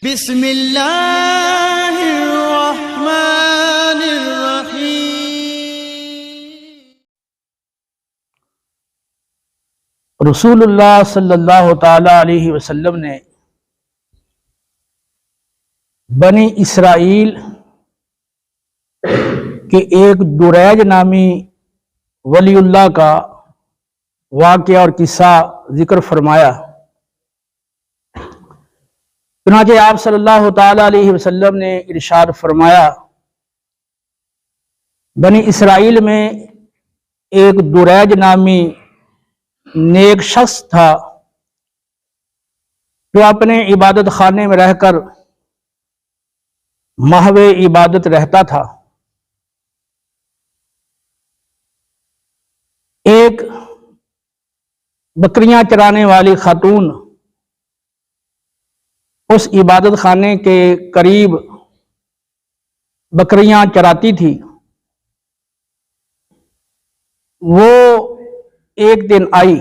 بسم اللہ الرحمن الرحیم۔ رسول اللہ صلی اللہ تعالی علیہ وسلم نے بنی اسرائیل کے ایک جریج نامی ولی اللہ کا واقعہ اور قصہ ذکر فرمایا۔ چنانچہ آپ صلی اللہ تعالی علیہ وسلم نے ارشاد فرمایا، بنی اسرائیل میں ایک جریج نامی نیک شخص تھا جو اپنے عبادت خانے میں رہ کر محو عبادت رہتا تھا۔ ایک بکریاں چرانے والی خاتون اس عبادت خانے کے قریب بکریاں چراتی تھی۔ وہ ایک دن آئی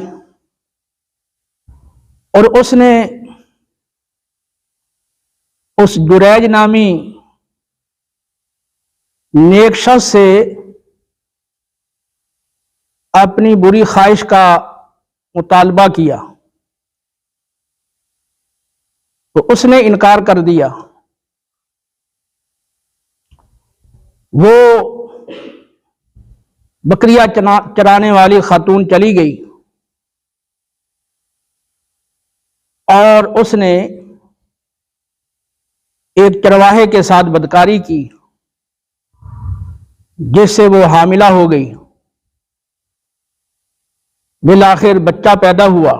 اور اس نے اس جریج نامی نیک شخص سے اپنی بری خواہش کا مطالبہ کیا تو اس نے انکار کر دیا۔ وہ بکریاں چرانے والی خاتون چلی گئی اور اس نے ایک چرواہے کے ساتھ بدکاری کی جس سے وہ حاملہ ہو گئی۔ بالآخر بچہ پیدا ہوا۔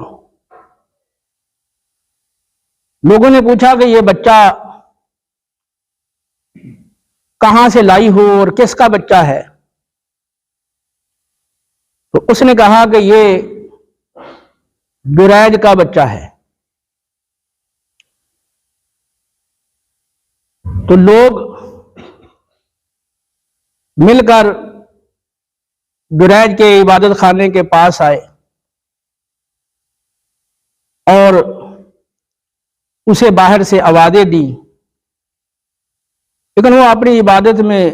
لوگوں نے پوچھا کہ یہ بچہ کہاں سے لائی ہو اور کس کا بچہ ہے؟ تو اس نے کہا کہ یہ جریج کا بچہ ہے۔ تو لوگ مل کر جریج کے عبادت خانے کے پاس آئے اور اسے باہر سے آوازیں دی، لیکن وہ اپنی عبادت میں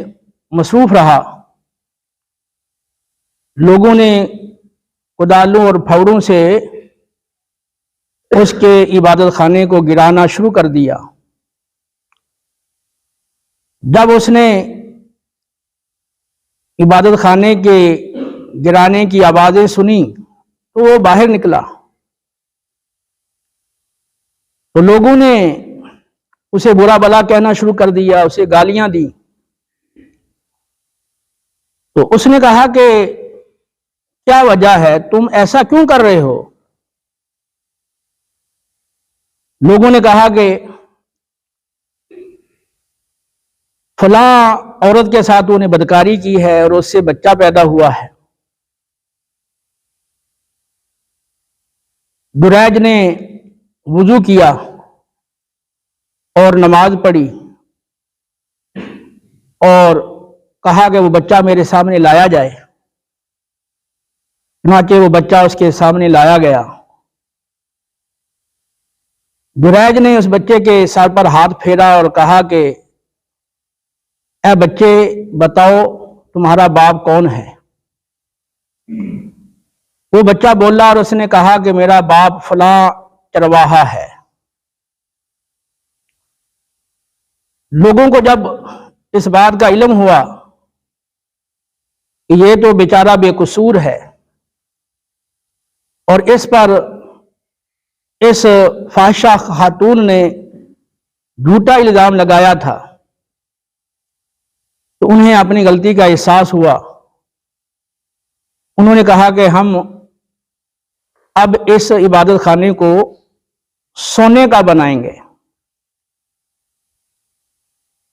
مصروف رہا۔ لوگوں نے کدالوں اور پھاوڑوں سے اس کے عبادت خانے کو گرانا شروع کر دیا۔ جب اس نے عبادت خانے کے گرانے کی آوازیں سنی تو وہ باہر نکلا۔ تو لوگوں نے اسے برا بلا کہنا شروع کر دیا، اسے گالیاں دی۔ تو اس نے کہا کہ کیا وجہ ہے، تم ایسا کیوں کر رہے ہو؟ لوگوں نے کہا کہ فلاں عورت کے ساتھ انہیں بدکاری کی ہے اور اس سے بچہ پیدا ہوا ہے۔ جریج نے وضو کیا اور نماز پڑھی اور کہا کہ وہ بچہ میرے سامنے لایا جائے۔ چنانچہ وہ بچہ اس کے سامنے لایا گیا۔ جریج نے اس بچے کے سر پر ہاتھ پھیرا اور کہا کہ اے بچے بتاؤ تمہارا باپ کون ہے؟ وہ بچہ بولا اور اس نے کہا کہ میرا باپ فلاں چرواہا ہے۔ لوگوں کو جب اس بات کا علم ہوا کہ یہ تو بیچارہ بے قصور ہے اور اس پر اس فاحشہ خاتون نے جھوٹا الزام لگایا تھا، تو انہیں اپنی غلطی کا احساس ہوا۔ انہوں نے کہا کہ ہم اب اس عبادت خانے کو سونے کا بنائیں گے،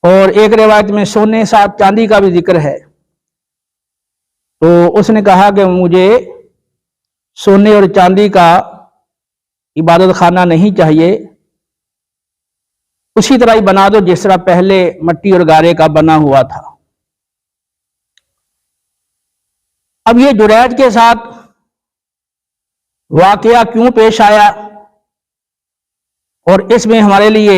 اور ایک روایت میں سونے ساتھ چاندی کا بھی ذکر ہے۔ تو اس نے کہا کہ مجھے سونے اور چاندی کا عبادت خانہ نہیں چاہیے، اسی طرح ہی بنا دو جس طرح پہلے مٹی اور گارے کا بنا ہوا تھا۔ اب یہ جریج کے ساتھ واقعہ کیوں پیش آیا اور اس میں ہمارے لیے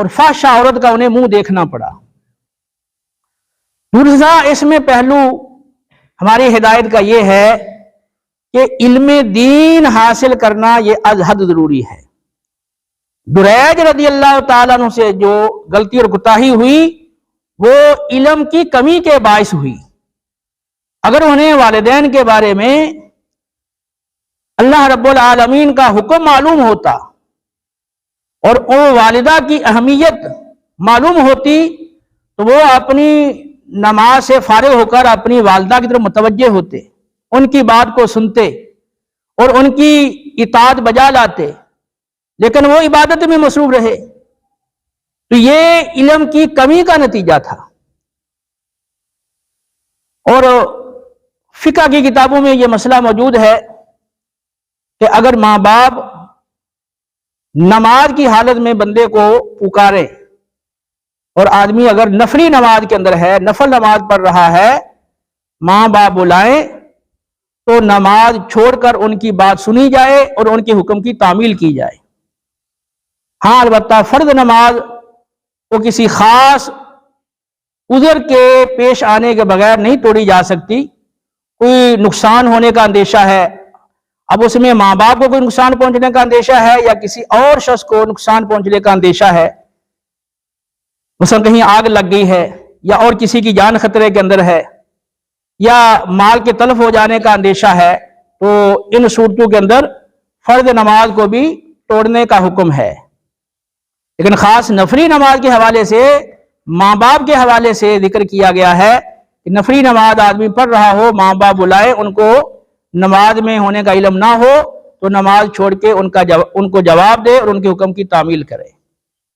اور فحشہ عورت کا انہیں منہ دیکھنا پڑا۔ دوسرا اس میں پہلو ہماری ہدایت کا یہ ہے کہ علم دین حاصل کرنا یہ از حد ضروری ہے۔ جریج رضی اللہ تعالیٰ عنہ سے جو غلطی اور کوتاہی ہوئی وہ علم کی کمی کے باعث ہوئی۔ اگر انہیں والدین کے بارے میں اللہ رب العالمین کا حکم معلوم ہوتا اور وہ والدہ کی اہمیت معلوم ہوتی تو وہ اپنی نماز سے فارغ ہو کر اپنی والدہ کی طرف متوجہ ہوتے، ان کی بات کو سنتے اور ان کی اطاعت بجا لاتے، لیکن وہ عبادت میں مصروف رہے۔ تو یہ علم کی کمی کا نتیجہ تھا۔ اور فقہ کی کتابوں میں یہ مسئلہ موجود ہے کہ اگر ماں باپ نماز کی حالت میں بندے کو پکارے اور آدمی اگر نفلی نماز کے اندر ہے، نفل نماز پڑھ رہا ہے، ماں باپ بلائیں تو نماز چھوڑ کر ان کی بات سنی جائے اور ان کے حکم کی تعمیل کی جائے۔ ہاں البتہ فرض نماز وہ کسی خاص عذر کے پیش آنے کے بغیر نہیں توڑی جا سکتی۔ کوئی نقصان ہونے کا اندیشہ ہے، اب اس میں ماں باپ کو کوئی نقصان پہنچنے کا اندیشہ ہے یا کسی اور شخص کو نقصان پہنچنے کا اندیشہ ہے، مثلا کہیں آگ لگ گئی ہے یا اور کسی کی جان خطرے کے اندر ہے یا مال کے تلف ہو جانے کا اندیشہ ہے، تو ان صورتوں کے اندر فرض نماز کو بھی توڑنے کا حکم ہے۔ لیکن خاص نفلی نماز کے حوالے سے ماں باپ کے حوالے سے ذکر کیا گیا ہے کہ نفلی نماز آدمی پڑھ رہا ہو، ماں باپ بلائے، ان کو نماز میں ہونے کا علم نہ ہو تو نماز چھوڑ کے ان کو جواب دے اور ان کے حکم کی تعمیل کرے۔